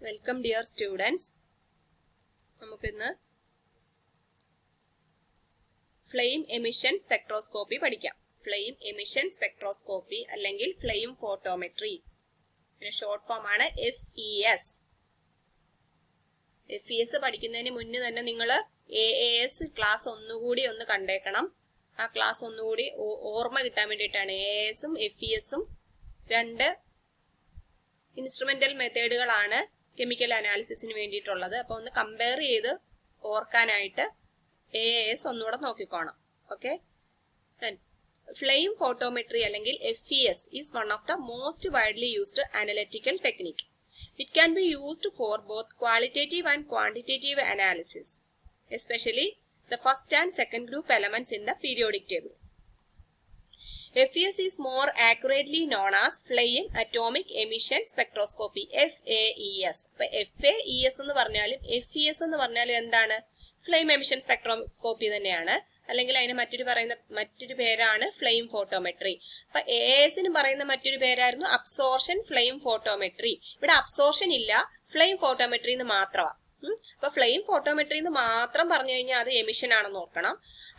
Welcome dear students. നമുക്കിന്ന് flame emission spectroscopy പഠിക്കാം. Flame emission spectroscopy അല്ലെങ്കിൽ ഫ്ലെയിം ഫോട്ടോമെട്രി, ഷോർട്ട് ഫോം ആണ് FES. FES പഠിക്കുന്നതിന് മുന്നേ തന്നെ നിങ്ങൾ AAS ക്ലാസ് ഒന്നുകൂടി ഒന്ന് കണ്ടേക്കണം. ആ ക്ലാസ് ഒന്നുകൂടി ഓർമ്മ കിട്ടാൻ വേണ്ടിയിട്ടാണ്. AASഉം FESഉം രണ്ട് ഇൻസ്ട്രുമെന്റൽ മെത്തേഡുകളാണ് കെമിക്കൽ അനാലിസിസിന് വേണ്ടിയിട്ടുള്ളത്. അപ്പോൾ ഒന്ന് കമ്പയർ ചെയ്ത് ഓർക്കാനായിട്ട് AAS ഒന്നുകൂടെ നോക്കിക്കോണം. ഓക്കെ. ഫ്ലെയിം ഫോട്ടോമെട്രി അല്ലെങ്കിൽ FES is one of the most widely used analytical technique. It can be used for both qualitative and quantitative analysis, especially the first and second group elements in the periodic table. FES is more accurately known as Flame Atomic Emission Spectroscopy, FAES. അപ്പോൾ FAES എന്ന് പറഞ്ഞാലും FES എന്ന് പറഞ്ഞാലും എന്താണ്? Flame emission spectroscopy തന്നെയാണ്. അല്ലെങ്കിൽ അതിന് മറ്റൊരു പേരാണ് ഫ്ലെയിം ഫോട്ടോമെട്രി. അപ്പൊ AASന് പറയുന്ന മറ്റൊരു പേരായിരുന്നു അബ്സോർഷൻ ഫ്ലെയിം ഫോട്ടോമെട്രി. ഇവിടെ അബ്സോർഷൻ ഇല്ല, ഫ്ലെയിം ഫോട്ടോമെട്രി എന്ന് മാത്രമാണ്. അപ്പൊ ഫ്ലെയിം ഫോട്ടോമെട്രി എന്ന് മാത്രം പറഞ്ഞു കഴിഞ്ഞാൽ അത് എമിഷൻ ആണെന്ന് ഓർക്കണം.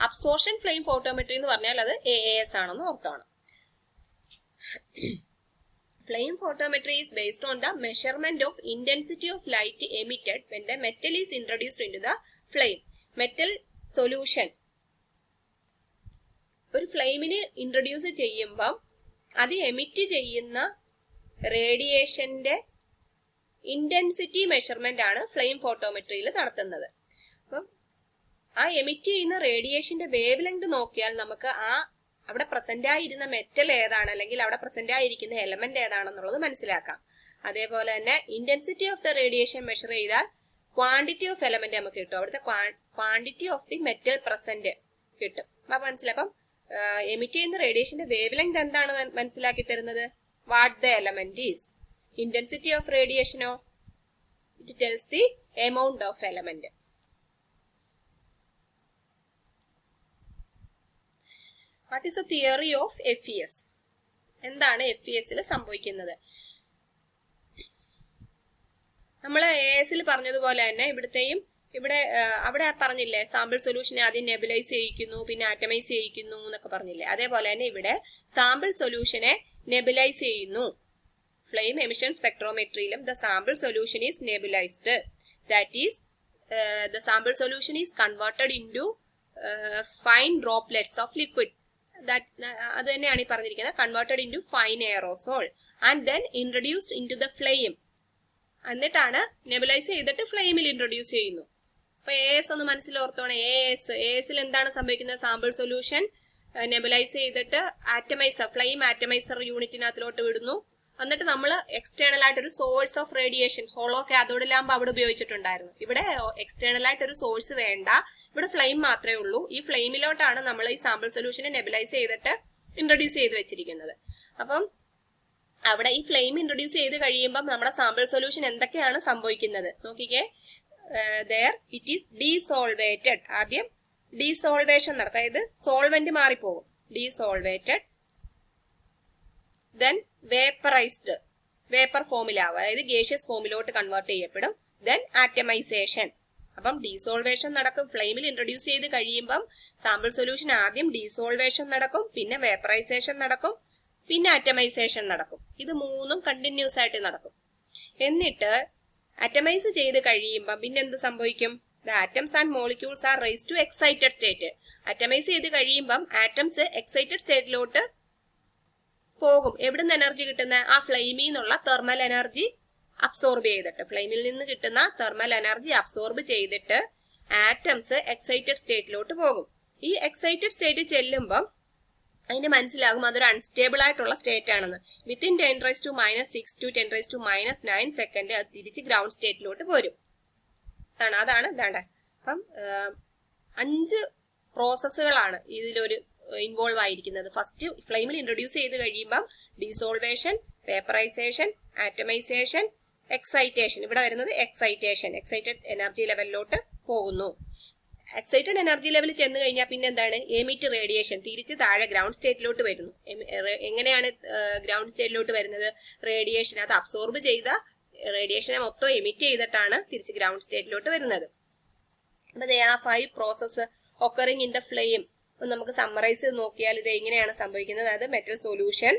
അബ്സോർഷൻ ഫ്ലെയിം ഫോട്ടോമെട്രി എന്ന് പറഞ്ഞാൽ അത് AAS ആണെന്ന് ഓർത്തോണം. Flame photometry is based on the measurement of intensity of light emitted when the metal is introduced into the flame. Metal solution ഒരു ഫ്ലെയിമിന് ഇൻട്രൊഡ്യൂസ് ചെയ്യുമ്പം അത് എമിറ്റ് ചെയ്യുന്ന റേഡിയേഷന്റെ ഇന്റൻസിറ്റി മെഷർമെന്റ് ആണ് ഫ്ലെയിം ഫോട്ടോമെട്രിയിൽ നടത്തുന്നത്. അപ്പം ആ എമിറ്റ് ചെയ്യുന്ന റേഡിയേഷന്റെ വേവ് ലെങ്ത് നോക്കിയാൽ നമുക്ക് അവിടെ പ്രസന്റ് ആയിരുന്ന മെറ്റൽ ഏതാണ് അല്ലെങ്കിൽ അവിടെ പ്രസന്റ് ആയിരിക്കുന്ന എലമെന്റ് ഏതാണെന്നുള്ളത് മനസ്സിലാക്കാം. അതേപോലെ തന്നെ intensity of the radiation measure ചെയ്താൽ ക്വാണ്ടിറ്റി ഓഫ് എലമെന്റ് നമുക്ക് കിട്ടും. അവിടുത്തെ quantity of the metal present കിട്ടും. അപ്പൊ മനസ്സിലായി. അപ്പം എമിറ്റ് ചെയ്യുന്ന റേഡിയേഷന്റെ വേവ് ലെങ്ത് എന്താണ് മനസ്സിലാക്കി തരുന്നത്? What the element is. Intensity of റേഡിയേഷനോ it tells the amount of element. What is the theory of FES? എന്താണ് FESൽ സംഭവിക്കുന്നത്? നമ്മൾ AASൽ പറഞ്ഞതുപോലെ തന്നെ അവിടെ പറഞ്ഞില്ലേ, സാമ്പിൾ സൊല്യൂഷനെ ആദ്യം നെബുലൈസ് ചെയ്യിക്കുന്നു, പിന്നെ ആറ്റമൈസ് ചെയ്യിക്കുന്നു എന്നൊക്കെ പറഞ്ഞില്ലേ. അതേപോലെ തന്നെ ഇവിടെ സാമ്പിൾ സൊല്യൂഷനെ നെബുലൈസ് ചെയ്യുന്നു. ഫ്ലെയിം എമിഷൻ സ്പെക്ട്രോമെട്രിയിലും the sample solution is nebulised. That is the sample solution is converted into fine droplets of liquid. അത് തന്നെയാണ് ഈ പറഞ്ഞിരിക്കുന്നത്. Converted into fine aerosol and then introduced into the flame. എന്നിട്ടാണ് nebulise ചെയ്തിട്ട് ഫ്ലെയിമിൽ introduce ചെയ്യുന്നു. അപ്പൊ AAS ഒന്ന് മനസ്സിലോർത്തോണം. AASൽ എന്താണ് സംഭവിക്കുന്നത്? സാമ്പിൾ സൊല്യൂഷൻ നെബുലൈസ് ചെയ്തിട്ട് ഫ്ലെയിം ആറ്റമൈസർ യൂണിറ്റിനകത്തിലോട്ട് വിടുന്നു. എന്നിട്ട് നമ്മൾ എക്സ്റ്റേണൽ ആയിട്ട് ഒരു source of radiation, hollow cathode lamp അവിടെ ഉപയോഗിച്ചിട്ടുണ്ടായിരുന്നു. ഇവിടെ എക്സ്റ്റേണൽ ആയിട്ട് ഒരു സോഴ്സ് വേണ്ട, ഇവിടെ ഫ്ലെയിം മാത്രമേ ഉള്ളൂ. ഈ ഫ്ലെയിമിലോട്ടാണ് നമ്മൾ ഈ സാമ്പിൾ സൊല്യൂഷനെ നെബുലൈസ് ചെയ്തിട്ട് ഇൻട്രൊഡ്യൂസ് ചെയ്ത് വെച്ചിരിക്കുന്നത്. അപ്പം അവിടെ ഈ ഫ്ലെയിം ഇൻട്രൊഡ്യൂസ് ചെയ്ത് കഴിയുമ്പോൾ നമ്മുടെ സാമ്പിൾ സൊല്യൂഷൻ എന്തൊക്കെയാണ് സംഭവിക്കുന്നത് നോക്കിക്കേ. It is desolvated. ആദ്യം ഡീസോൾവേഷൻ നടക്കും, അതായത് സോൾവെന്റ് മാറിപ്പോകും. ഡീസോൾവേറ്റഡ്, ദെൻ വേപ്പറൈസ്ഡ്, വേപ്പർ ഫോമിലാവും, അതായത് ഗേഷ്യസ് ഫോമിലോട്ട് കൺവേർട്ട് ചെയ്യപ്പെടും. Then atomisation. അപ്പം ഡീസോൾവേഷൻ നടക്കും. ഫ്ലെയിമിൽ ഇൻട്രൊഡ്യൂസ് ചെയ്ത് കഴിയുമ്പം സാമ്പിൾ സൊല്യൂഷൻ ആദ്യം ഡീസോൾവേഷൻ നടക്കും, പിന്നെ വേപ്പറൈസേഷൻ നടക്കും, പിന്നെ ആറ്റമൈസേഷൻ നടക്കും. ഇത് മൂന്നും കണ്ടിന്യൂസ് ആയിട്ട് നടക്കും. എന്നിട്ട് അറ്റമൈസ് ചെയ്ത് കഴിയുമ്പം പിന്നെ എന്ത് സംഭവിക്കും? The atoms and molecules are rise to excited state. Atomise ചെയ്ത് കഴിയുമ്പം ആറ്റംസ് എക്സൈറ്റഡ് സ്റ്റേറ്റിലോട്ട് പോകും. എവിടുന്ന് എനർജി കിട്ടുന്ന? ആ ഫ്ലെയിമിൽ നിന്നുള്ള തെർമൽ എനർജി അബ്സോർബ് ചെയ്തിട്ട്, ഫ്ലെയിമിൽ നിന്ന് കിട്ടുന്ന തെർമൽ എനർജി അബ്സോർബ് ചെയ്തിട്ട് ആറ്റംസ് എക്സൈറ്റഡ് സ്റ്റേറ്റിലോട്ട് പോകും. ഈ എക്സൈറ്റഡ് സ്റ്റേറ്റ് ചെല്ലുമ്പം അതിന് മനസ്സിലാകും അതൊരു അൺസ്റ്റേബിൾ ആയിട്ടുള്ള സ്റ്റേറ്റ് ആണെന്ന്. വിത്തിൻ 10⁻⁻⁶ to 10⁻⁹ സെക്കൻഡ് അത് തിരിച്ച് ഗ്രൗണ്ട് സ്റ്റേറ്റിലോട്ട് പോരും. അതാണ് ഇതാണ്ട്. അപ്പം 5 പ്രോസസ്സുകളാണ് ഇതിലൊരു ഇൻവോൾവ് ആയിരിക്കുന്നത്. ഫസ്റ്റ് ഫ്ലെയിമിൽ ഇൻട്രൊഡ്യൂസ് ചെയ്ത് കഴിയുമ്പം ഡീസോൾവേഷൻ, വേപ്പറൈസേഷൻ, ആറ്റമൈസേഷൻ, എക്സൈറ്റേഷൻ. ഇവിടെ വരുന്നത് എക്സൈറ്റഡ് എനർജി ലെവലിലോട്ട് പോകുന്നു. എക്സൈറ്റഡ് എനർജി ലെവൽ ചെന്ന് കഴിഞ്ഞാൽ പിന്നെ എന്താണ്? എമിറ്റ് റേഡിയേഷൻ തിരിച്ച് താഴെ ഗ്രൗണ്ട് സ്റ്റേറ്റിലോട്ട് വരുന്നു. എങ്ങനെയാണ് ഗ്രൗണ്ട് സ്റ്റേറ്റിലോട്ട് വരുന്നത്? റേഡിയേഷൻ അത് അബ്സോർബ് ചെയ്ത റേഡിയേഷനെ മൊത്തം എമിറ്റ് ചെയ്തിട്ടാണ് തിരിച്ച് ഗ്രൗണ്ട് സ്റ്റേറ്റിലോട്ട് വരുന്നത്. അപ്പൊ ദേ ആ 5 process occurring in the flame നമുക്ക് സമ്മറൈസ് ചെയ്ത് നോക്കിയാൽ ഇത് എങ്ങനെയാണ് സംഭവിക്കുന്നത്. അതായത് മെറ്റൽ സൊല്യൂഷൻ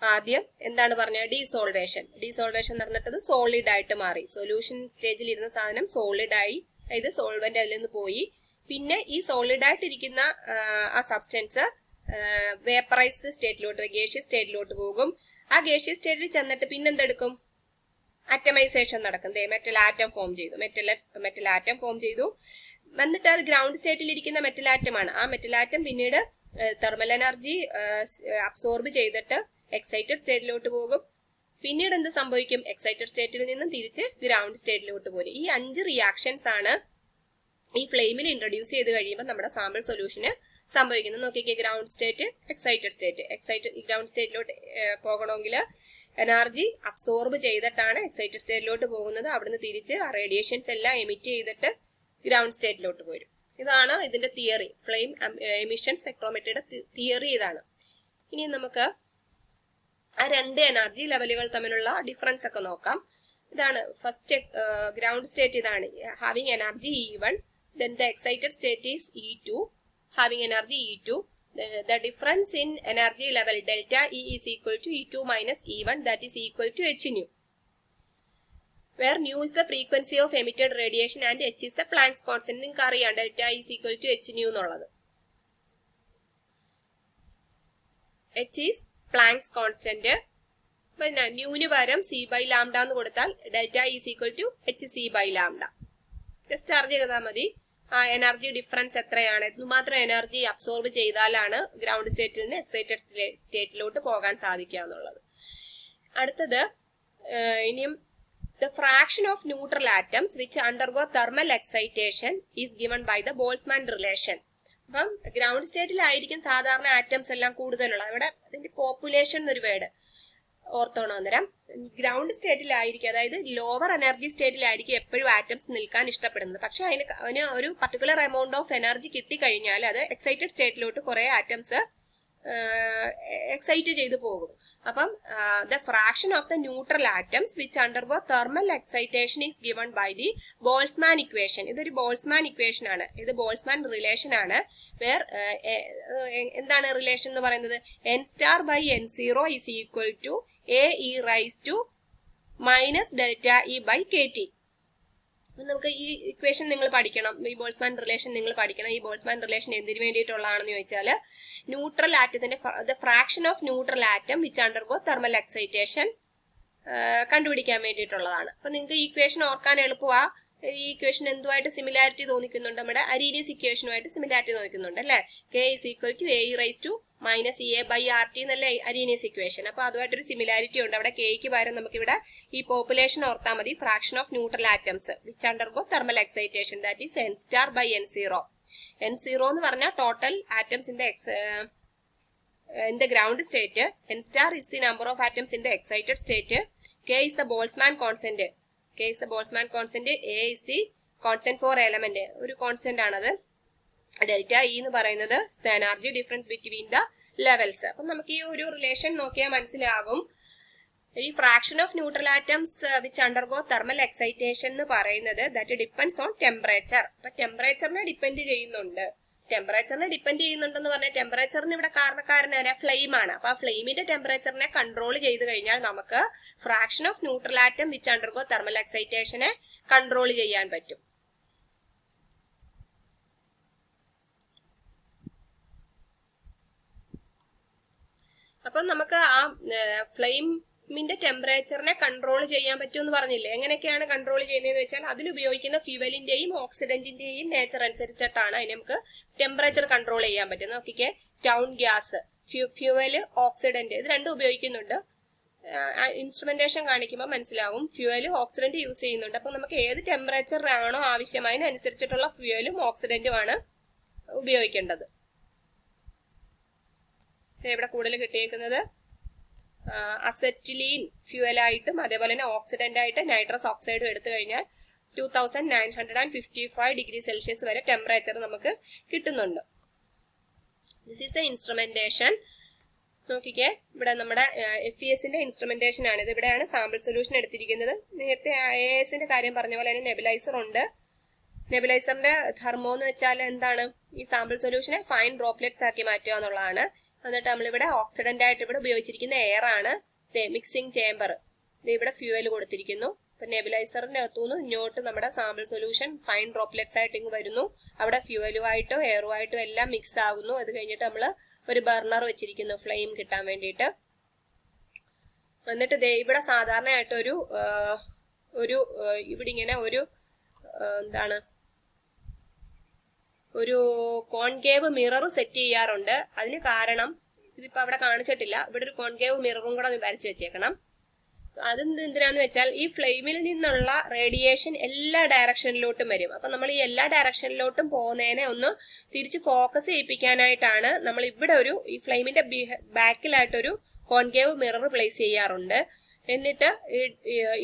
ആദ്യം എന്താണ് പറഞ്ഞത്, ഡീസോൾവേഷൻ നടന്നിട്ടത് സോളിഡ് ആയിട്ട് മാറി. സൊല്യൂഷൻ സ്റ്റേജിൽ ഇരുന്ന സാധനം സോളിഡ് ആയി, അതായത് സോൾവെന്റ് അതിൽ നിന്ന് പോയി. പിന്നെ ഈ സോളിഡ് ആയിട്ടിരിക്കുന്ന ആ സബ്സ്റ്റൻസ് വേപ്പറൈസ്ഡ് സ്റ്റേറ്റിലോട്ട്, ഗേഷ്യസ് സ്റ്റേറ്റിലോട്ട് പോകും. ആ ഗേഷ്യസ് സ്റ്റേറ്റിൽ ചെന്നിട്ട് പിന്നെന്തെടുക്കും, ആറ്റമൈസേഷൻ നടക്കും. മെറ്റൽ ആറ്റം ഫോം ചെയ്തു, മെറ്റൽ ആറ്റം ഫോം ചെയ്തു. എന്നിട്ട് അത് ഗ്രൗണ്ട് സ്റ്റേറ്റിൽ ഇരിക്കുന്ന മെറ്റൽ ആറ്റമാണ്. ആ മെറ്റൽ ആറ്റം പിന്നീട് തെർമൽ എനർജി അബ്സോർബ് ചെയ്തിട്ട് എക്സൈറ്റഡ് സ്റ്റേറ്റിലോട്ട് പോകും. പിന്നീട് എന്ത് സംഭവിക്കും, എക്സൈറ്റഡ് സ്റ്റേറ്റിൽ നിന്നും തിരിച്ച് ഗ്രൗണ്ട് സ്റ്റേറ്റിലോട്ട് പോകും. ഈ 5 റിയാക്ഷൻസ് ആണ് ഈ ഫ്ലെയിമിൽ ഇൻട്രൊഡ്യൂസ് ചെയ്ത് കഴിയുമ്പോൾ നമ്മുടെ സാമ്പിൾ സൊല്യൂഷന് സംഭവിക്കുന്നത്. നോക്കിക്കേ, ഗ്രൗണ്ട് സ്റ്റേറ്റ്, എക്സൈറ്റഡ് ഗ്രൗണ്ട് സ്റ്റേറ്റിലോട്ട് പോകണമെങ്കിൽ എനർജി അബ്സോർബ് ചെയ്തിട്ടാണ് എക്സൈറ്റഡ് സ്റ്റേറ്റിലോട്ട് പോകുന്നത്. അവിടുന്ന് തിരിച്ച് ആ റേഡിയേഷൻസ് എല്ലാം എമിറ്റ് ചെയ്തിട്ട് ഗ്രൗണ്ട് സ്റ്റേറ്റിലോട്ട് പോരും. ഇതാണ് ഇതിന്റെ തിയറി, ഫ്ലെയിം എമിഷൻ സ്പെക്ട്രോമെട്രിയുടെ തിയറി ഇതാണ്. ഇനി നമുക്ക് ആ 2 എനർജി ലെവലുകൾ തമ്മിലുള്ള ഡിഫറൻസ് ഒക്കെ നോക്കാം. ഇതാണ് ഫസ്റ്റ് ഗ്രൗണ്ട് സ്റ്റേറ്റ്, ഇതാണ് having energy E1, then the excited state is E2 having energy E2. The difference in energy level delta E is equal to E2 minus E1, that is equal to h nu, where nu is the frequency of emitted radiation and h is the Planck's constant. നിങ്ങൾക്ക് അറിയാം delta is equal to h nu എന്നുള്ളത്. h is Planck's constant. പിന്നെ ന്യൂന് പകരം c by lambda എന്ന് കൊടുത്താൽ delta is equal to hc by lambda. Just അറിഞ്ഞിരുന്നാൽ മതി ആ എനർജി ഡിഫറൻസ് എത്രയാണ്, എന്തുമാത്രം എനർജി അബ്സോർബ് ചെയ്താലാണ് ഗ്രൗണ്ട് സ്റ്റേറ്റിൽ നിന്ന് എക്സൈറ്റഡ് സ്റ്റേറ്റിലോട്ട് പോകാൻ സാധിക്കുക എന്നുള്ളത്. അടുത്തത് ഇനിയും the fraction of neutral atoms which undergo thermal excitation is given by the Boltzmann relation. അപ്പം ഗ്രൗണ്ട് സ്റ്റേറ്റിലായിരിക്കും സാധാരണ ആറ്റംസ് എല്ലാം കൂടുതലുള്ളത്. ഇവിടെ അതിന്റെ പോപ്പുലേഷൻ എന്നൊരു വേർഡ് ഓർത്തോണം. അന്നേരം ഗ്രൗണ്ട് സ്റ്റേറ്റിലായിരിക്കും, അതായത് ലോവർ എനർജി സ്റ്റേറ്റിലായിരിക്കും എപ്പോഴും ആറ്റംസ് നിൽക്കാൻ ഇഷ്ടപ്പെടുന്നത്. പക്ഷെ അതിന് ഒരു പർട്ടിക്കുലർ എമൗണ്ട് ഓഫ് എനർജി കിട്ടിക്കഴിഞ്ഞാൽ അത് എക്സൈറ്റഡ് സ്റ്റേറ്റിലോട്ട് കുറെ ആറ്റംസ് എക്സൈറ്റ് ചെയ്തു പോകും. അപ്പം the fraction of the neutral atoms which undergo thermal excitation is given by the Boltzmann equation. ഇതൊരു ബോൾസ്മാൻ ഇക്വേഷൻ ആണ്, ഇത് ബോൾസ്മാൻ റിലേഷൻ ആണ്. വേർ എന്താണ് റിലേഷൻ എന്ന് പറയുന്നത്, n star by n0 is equal to AE raise to minus delta E by KT. നമുക്ക് ഈ equation നിങ്ങൾ പഠിക്കണം, ഈ ബോൾസ്മാൻ റിലേഷൻ നിങ്ങൾ പഠിക്കണം. ഈ ബോൾസ്മാൻ റിലേഷൻ എന്തിനു വേണ്ടിയിട്ടുള്ളതാണെന്ന് ചോദിച്ചാൽ ന്യൂട്രൽ ആറ്റത്തിന്റെ fraction of neutral atom which undergo thermal excitation കണ്ടുപിടിക്കാൻ വേണ്ടിയിട്ടുള്ളതാണ്. അപ്പൊ നിങ്ങൾക്ക് ഈ ഇക്വേഷൻ ഓർക്കാൻ എളുപ്പമാ. ഈ ഇക്വേഷൻ എന്തുമായിട്ട് സിമിലാരിറ്റി തോന്നിക്കുന്നുണ്ട്, നമ്മുടെ അരീനിയസ് ഇക്വേഷനുമായിട്ട് സിമിലാരിറ്റി തോന്നിക്കുന്നുണ്ട് അല്ലെ. K is equal to AE raise to minus EA by RT എന്നല്ലേ അരീനിയസ് ഇക്വേഷൻ. അപ്പൊ അതുമായിട്ടൊരു സിമിലാരിറ്റി ഉണ്ട്. അവിടെ കെയ്ക്ക് പകരം നമുക്ക് ഇവിടെ ഈ പോപ്പുലേഷൻ ഓർത്താൽ മതി, fraction of neutral atoms which undergo thermal excitation, that is n star by n0. n0 എന്ന് പറഞ്ഞാൽ total atoms in the ground state, n star is the number of atoms in the excited state, K is the Boltzmann constant, A is the constant for element, ഒരു constant ആണത്. Delta E എന്ന് പറയുന്നത് the energy difference between the levels. അപ്പൊ നമുക്ക് ഈ ഒരു relation നോക്കിയാൽ മനസ്സിലാകും. ഈ fraction of neutral atoms which undergo thermal excitation എന്ന് പറയുന്നത് ദാറ്റ് ഡിപ്പെൻഡ്സ് ഓൺ ടെമ്പറേച്ചർ. അപ്പൊ ടെമ്പറേച്ചറിനെ ഡിപ്പെൻഡ് ചെയ്യുന്നുണ്ട്. ടെമ്പറേച്ചറിനെ പറഞ്ഞാൽ ടെമ്പറേച്ചറിന് ഇവിടെ കാരണക്കാരനായ ഫ്ലെയിം ആണ്. അപ്പൊ ആ ഫ്ലെയിമിന്റെ ടെമ്പറേച്ചറിനെ കൺട്രോൾ ചെയ്ത് കഴിഞ്ഞാൽ നമുക്ക് fraction of neutral atom which undergo thermal എക്സൈറ്റേഷനെ കൺട്രോൾ ചെയ്യാൻ പറ്റും. അപ്പൊ നമുക്ക് ആ ഫ്ലെയിമിന്റെ ടെമ്പറേച്ചറിനെ കൺട്രോൾ ചെയ്യാൻ പറ്റും എന്ന് പറഞ്ഞില്ലേ. എങ്ങനെയൊക്കെയാണ് കൺട്രോൾ ചെയ്യുന്നതെന്ന് വെച്ചാൽ അതിലുപയോഗിക്കുന്ന ഫ്യൂവലിന്റെയും ഓക്സിഡന്റിന്റെയും നേച്ചർ അനുസരിച്ചിട്ടാണ് അതിന് നമുക്ക് ടെമ്പറേച്ചർ കൺട്രോൾ ചെയ്യാൻ പറ്റുന്നത്. നോക്കിക്കേ, ടൗൺ ഗ്യാസ്, ഫ്യൂവല്, ഓക്സിഡന്റ്, ഇത് രണ്ടും ഉപയോഗിക്കുന്നുണ്ട്. ഇൻസ്ട്രുമെന്റേഷൻ കാണിക്കുമ്പോൾ മനസ്സിലാവും ഫ്യൂവലും ഓക്സിഡന്റ് യൂസ് ചെയ്യുന്നുണ്ട്. അപ്പൊ നമുക്ക് ഏത് ടെമ്പറേച്ചർ ആണോ ആവശ്യം അതിനനുസരിച്ചിട്ടുള്ള ഫ്യൂവലും ഓക്സിഡന്റുമാണ് ഉപയോഗിക്കേണ്ടത്. ഇവിടെ കൂടുതൽ കിട്ടിയേക്കുന്നത് അസറ്റിലീൻ ഫ്യൂവലായിട്ടും അതേപോലെ തന്നെ ഓക്സിഡന്റ് ആയിട്ട് നൈട്രസ് ഓക്സൈഡും എടുത്തു കഴിഞ്ഞാൽ 2955 ഡിഗ്രി സെൽഷ്യസ് വരെ ടെമ്പറേച്ചർ നമുക്ക് കിട്ടുന്നുണ്ട്. This is the instrumentation. നോക്കിക്കേ, ഇവിടെ നമ്മുടെ FESന്റെ ഇൻസ്ട്രുമെന്റേഷൻ ആണ്. ഇത് ഇവിടെയാണ് സാമ്പിൾ സൊല്യൂഷൻ എടുത്തിരിക്കുന്നത്. നേരത്തെ ASന്റെ കാര്യം പറഞ്ഞ പോലെ തന്നെ നെബുലൈസർ ഉണ്ട്. നെബുലൈസറിന്റെ ധർമ്മം എന്ന് വെച്ചാൽ എന്താണ്? ഈ സാമ്പിൾ സൊല്യൂഷനെ ഫൈൻ ഡ്രോപ്ലെറ്റ്സ് ആക്കി മാറ്റുക എന്നുള്ളതാണ്. എന്നിട്ട് നമ്മളിവിടെ ഓക്സിഡന്റ് ആയിട്ട് ഇവിടെ ഉപയോഗിച്ചിരിക്കുന്ന എയർ ആണ്. മിക്സിംഗ് ചേംബർ, ഇവിടെ ഫ്യൂവൽ കൊടുത്തിരിക്കുന്നു. അപ്പൊ നെബുലൈസറിന്റെ അകത്തുനിന്ന് ഇങ്ങോട്ട് നമ്മുടെ സാമ്പിൾ സൊല്യൂഷൻ ഫൈൻ ഡ്രോപ്ലെറ്റ്സ് ആയിട്ട് ഇങ്ങ് വരുന്നു. അവിടെ ഫ്യൂവലുമായിട്ടോ എയറുമായിട്ടോ എല്ലാം മിക്സ് ആകുന്നു. അത് കഴിഞ്ഞിട്ട് നമ്മൾ ഒരു ബർണർ വെച്ചിരിക്കുന്നു ഫ്ലെയിം കിട്ടാൻ വേണ്ടിയിട്ട്. എന്നിട്ട് ഇവിടെ സാധാരണയായിട്ട് ഇവിടെ ഇങ്ങനെ എന്താണ് ഒരു കോൺകേവ് മിറർ സെറ്റ് ചെയ്യാറുണ്ട്. അതിന് കാരണം ഇതിപ്പോ അവിടെ കാണിച്ചിട്ടില്ല. ഇവിടെ ഒരു കോൺകേവ് മിററും കൂടെ ഒന്ന് വരച്ചു വെച്ചേക്കണം. അതെന്തിനാന്ന് വെച്ചാൽ ഈ ഫ്ലെയിമിൽ നിന്നുള്ള റേഡിയേഷൻ എല്ലാ ഡയറക്ഷനിലോട്ടും വരും. അപ്പൊ നമ്മൾ ഈ എല്ലാ ഡയറക്ഷനിലോട്ടും പോകുന്നതിനെ ഒന്ന് തിരിച്ച് ഫോക്കസ് ചെയ്യിപ്പിക്കാനായിട്ടാണ് നമ്മൾ ഇവിടെ ഈ ഫ്ലെയിമിന്റെ ബാക്കിലായിട്ടൊരു കോൺകേവ് മിറർ പ്ലേസ് ചെയ്യാറുണ്ട്. എന്നിട്ട്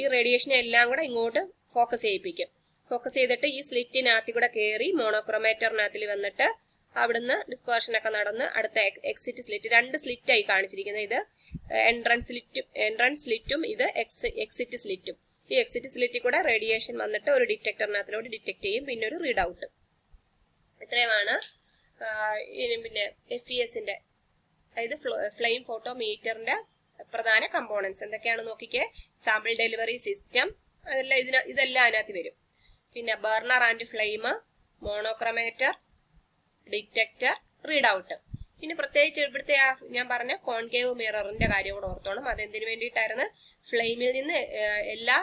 ഈ റേഡിയേഷനെ എല്ലാം കൂടെ ഇങ്ങോട്ട് ഫോക്കസ് ചെയ്യിപ്പിക്കും. ഫോക്കസ് ചെയ്തിട്ട് ഈ സ്ലിറ്റിനകത്ത് കൂടെ കയറി മോണോക്രോമേറ്ററിനകത്തിൽ വന്നിട്ട് അവിടുന്ന് ഡിസ്പേർഷൻ ഒക്കെ നടന്ന് അടുത്ത എക്സിറ്റ് സ്ലിറ്റ്, 2 സ്ലിറ്റ് ആയി കാണിച്ചിരിക്കുന്നത്. ഇത് എൻട്രൻസ് സ്ലിറ്റും ഇത് എക്സിറ്റ് സ്ലിറ്റും. ഈ എക്സിറ്റ് സ്ലിറ്റിൽ കൂടെ റേഡിയേഷൻ വന്നിട്ട് ഒരു ഡിറ്റക്ടറിനകത്തിലോട്ട് ഡിറ്റക്ട് ചെയ്യും. പിന്നെ ഒരു റീഡ് ഔട്ട്. ഇത്രയുമാണ് പിന്നെ FESന്റെ അതായത് ഫ്ലെയിം ഫോട്ടോമീറ്ററിന്റെ പ്രധാന കമ്പോണൻസ്. എന്തൊക്കെയാണ് നോക്കിക്കേ. സാമ്പിൾ ഡെലിവറി സിസ്റ്റം, ഇതെല്ലാം അതിനകത്ത് വരും. പിന്നെ burner and flame, monochromator, detector, read out. പിന്നെ പ്രത്യേകിച്ച് ഇവിടുത്തെ ഞാൻ പറഞ്ഞ കോൺകേവ് മിററിന്റെ കാര്യം കൂടെ ഓർത്തോണം. അതെന്തിനു വേണ്ടിയിട്ടായിരുന്നു? ഫ്ലെയിമിൽ നിന്ന് എല്ലാ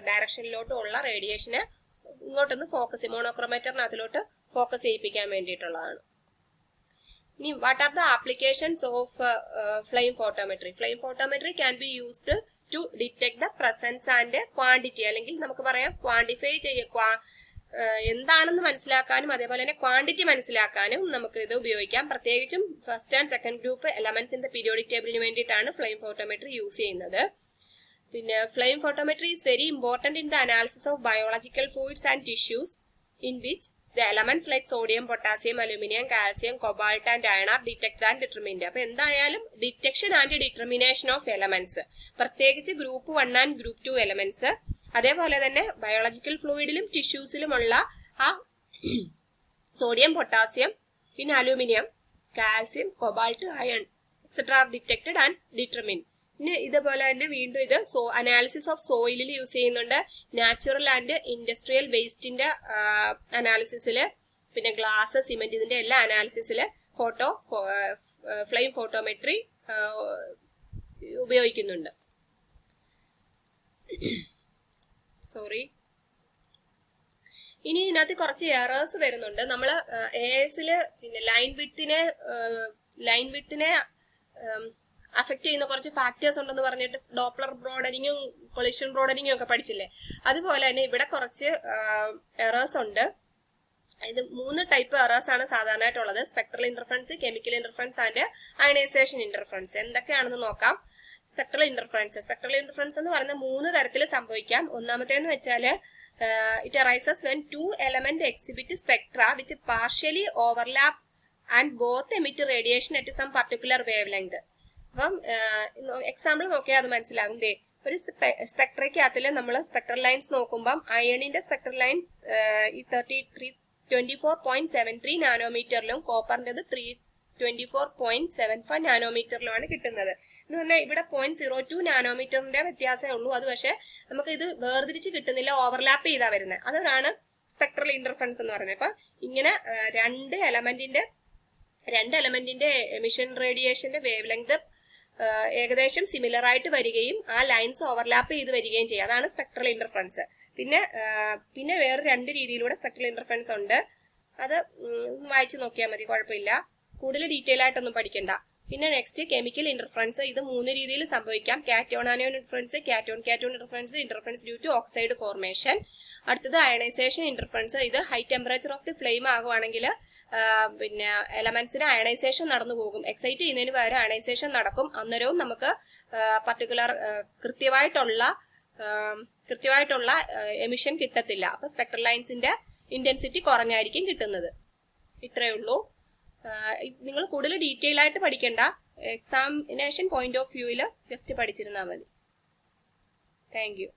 ഡയറക്ഷനിലോട്ടും ഉള്ള റേഡിയേഷനെ ഇങ്ങോട്ടൊന്ന് മോണോക്രോമേറ്ററിനകത്തിലോട്ട് ഫോക്കസ് ചെയ്യിപ്പിക്കാൻ വേണ്ടിയിട്ടുള്ളതാണ്. ഇനി what are the applications of flame photometry? Flame photometry can be used to detect the presence and quantity, അല്ലെങ്കിൽ നമുക്ക് പറയാം ക്വാണ്ടിഫൈ എന്താണെന്ന് മനസ്സിലാക്കാനും അതേപോലെ തന്നെ ക്വാണ്ടിറ്റി മനസ്സിലാക്കാനും നമുക്ക് ഇത് ഉപയോഗിക്കാം. പ്രത്യേകിച്ചും ഫസ്റ്റ് ആൻഡ് സെക്കൻഡ് ഗ്രൂപ്പ് എലമെന്റ്സിന്റെ പീരിയോഡിക് ടേബിളിന് വേണ്ടിയിട്ടാണ് ഫ്ലെയിം ഫോട്ടോമെട്രി യൂസ് ചെയ്യുന്നത്. പിന്നെ flame photometry is very important in the analysis of biological fluids and tissues in which the elements like sodium, potassium, aluminum, calcium, cobalt and iron are detected and determined. അപ്പൊ എന്തായാലും detection and determination of elements, പ്രത്യേകിച്ച് group 1 and group 2 elements, അതേപോലെ തന്നെ biological ഫ്ലൂയിഡിലും ടിഷ്യൂസിലുമുള്ള ആ sodium, potassium, പിന്നെ aluminium, calcium, cobalt, iron etcetera are detected and determined. പിന്നെ ഇതുപോലെ തന്നെ വീണ്ടും ഇത് അനാലിസിസ് ഓഫ് സോയിലിൽ യൂസ് ചെയ്യുന്നുണ്ട്. നാച്ചുറൽ ആൻഡ് ഇൻഡസ്ട്രിയൽ വേസ്റ്റിന്റെ അനാലിസിസില്, പിന്നെ ഗ്ലാസ്, സിമെന്റ്, ഇതിന്റെ എല്ലാ അനാലിസിസില് ഫ്ലെയിം ഫോട്ടോമെട്രി ഉപയോഗിക്കുന്നുണ്ട്. സോറി, ഇനി ഇതിനകത്ത് കുറച്ച് എറേഴ്സ് വരുന്നുണ്ട്. നമ്മള് ASല് പിന്നെ ലൈൻ വിഡ്ത്തിനെ അഫക്ട് ചെയ്യുന്ന കുറച്ച് ഫാക്ടേഴ്സ് ഉണ്ടെന്ന് പറഞ്ഞിട്ട് ഡോപ്ലർ ബ്രോഡനിങ്ങും കൊളിഷൻ ബ്രോഡനിങ്ങും ഒക്കെ പഠിച്ചില്ലേ? അതുപോലെ തന്നെ ഇവിടെ കുറച്ച് എറേഴ്സ് ഉണ്ട്. ഇത് 3 ടൈപ്പ് എറേഴ്സ് ആണ് സാധാരണയായിട്ടുള്ളത്: spectral interference, chemical interference and ionisation interference. എന്തൊക്കെയാണെന്ന് നോക്കാം. സ്പെക്ട്രൽ ഇന്റർഫറൻസ് എന്ന് പറയുന്ന 3 തരത്തിൽ സംഭവിക്കാം. ഒന്നാമത്തേന്ന് വെച്ചാല് it arises when 2 element exhibit spectra which partially overlap and both emit radiation at some particular wavelength. അപ്പം എക്സാമ്പിൾ നോക്കിയാൽ അത് മനസ്സിലാകും. ഒരു സ്പെക്ട്രയ്ക്കകത്തില് നമ്മൾ സ്പെക്ട്രൽ ലൈൻസ് നോക്കുമ്പം അയണിന്റെ സ്പെക്ട്രൽ ലൈൻ ഈ 24.73 നാനോമീറ്ററിലും കോപ്പറിന്റേത് 24.75 നാനോമീറ്ററിലുമാണ് കിട്ടുന്നത്. എന്ന് പറഞ്ഞാൽ ഇവിടെ 0.02 നാനോമീറ്ററിന്റെ വ്യത്യാസമേ ഉള്ളൂ. അത് പക്ഷെ നമുക്ക് ഇത് വേർതിരിച്ച് കിട്ടുന്നില്ല, ഓവർലാപ്പ് ചെയ്താ വരുന്നത്. അതാണ് സ്പെക്ട്രൽ ഇന്റർഫറൻസ് എന്ന് പറയുന്നത്. അപ്പൊ ഇങ്ങനെ രണ്ട് എലമെന്റിന്റെ എമിഷൻ റേഡിയേഷന്റെ വേവ് ലെങ്ത് ഏകദേശം സിമിലർ ആയിട്ട് വരികയും ആ ലൈൻസ് ഓവർലാപ്പ് ചെയ്ത് വരികയും ചെയ്യും. അതാണ് സ്പെക്ട്രൽ ഇന്റർഫറൻസ്. പിന്നെ വേറെ 2 രീതിയിലൂടെ സ്പെക്ട്രൽ ഇന്റർഫറൻസ് ഉണ്ട്. അത് വായിച്ചു നോക്കിയാൽ മതി, കുഴപ്പമില്ല. കൂടുതൽ ഡീറ്റെയിൽ ആയിട്ടൊന്നും പഠിക്കണ്ട. പിന്നെ നെക്സ്റ്റ് കെമിക്കൽ ഇന്റർഫറൻസ്. ഇത് 3 രീതിയിൽ സംഭവിക്കാം: cation anion interference, cation interference due to oxide formation. അടുത്തത് അയണൈസേഷൻ ഇന്റർഫറൻസ്. ഇത് high temperature of the flame ആകുവാണെങ്കിൽ പിന്നെ എലമെന്റ്സിന് അയണൈസേഷൻ നടന്നു പോകും. എക്സൈറ്റ് ചെയ്യുന്നതിന് പകരം അയണൈസേഷൻ നടക്കും. അന്നേരവും നമുക്ക് പർട്ടിക്കുലർ കൃത്യമായിട്ടുള്ള എമിഷൻ കിട്ടത്തില്ല. അപ്പൊ സ്പെക്ട്രൽ ലൈൻസിന്റെ ഇന്റൻസിറ്റി കുറഞ്ഞായിരിക്കും കിട്ടുന്നത്. ഇത്രയേ ഉള്ളൂ. നിങ്ങൾ കൂടുതൽ ഡീറ്റെയിൽ ആയിട്ട് പഠിക്കണ്ട. എക്സാമിനേഷൻ പോയിന്റ് ഓഫ് വ്യൂവിൽ ജസ്റ്റ് പഠിച്ചിരുന്നാൽ മതി. Thank you.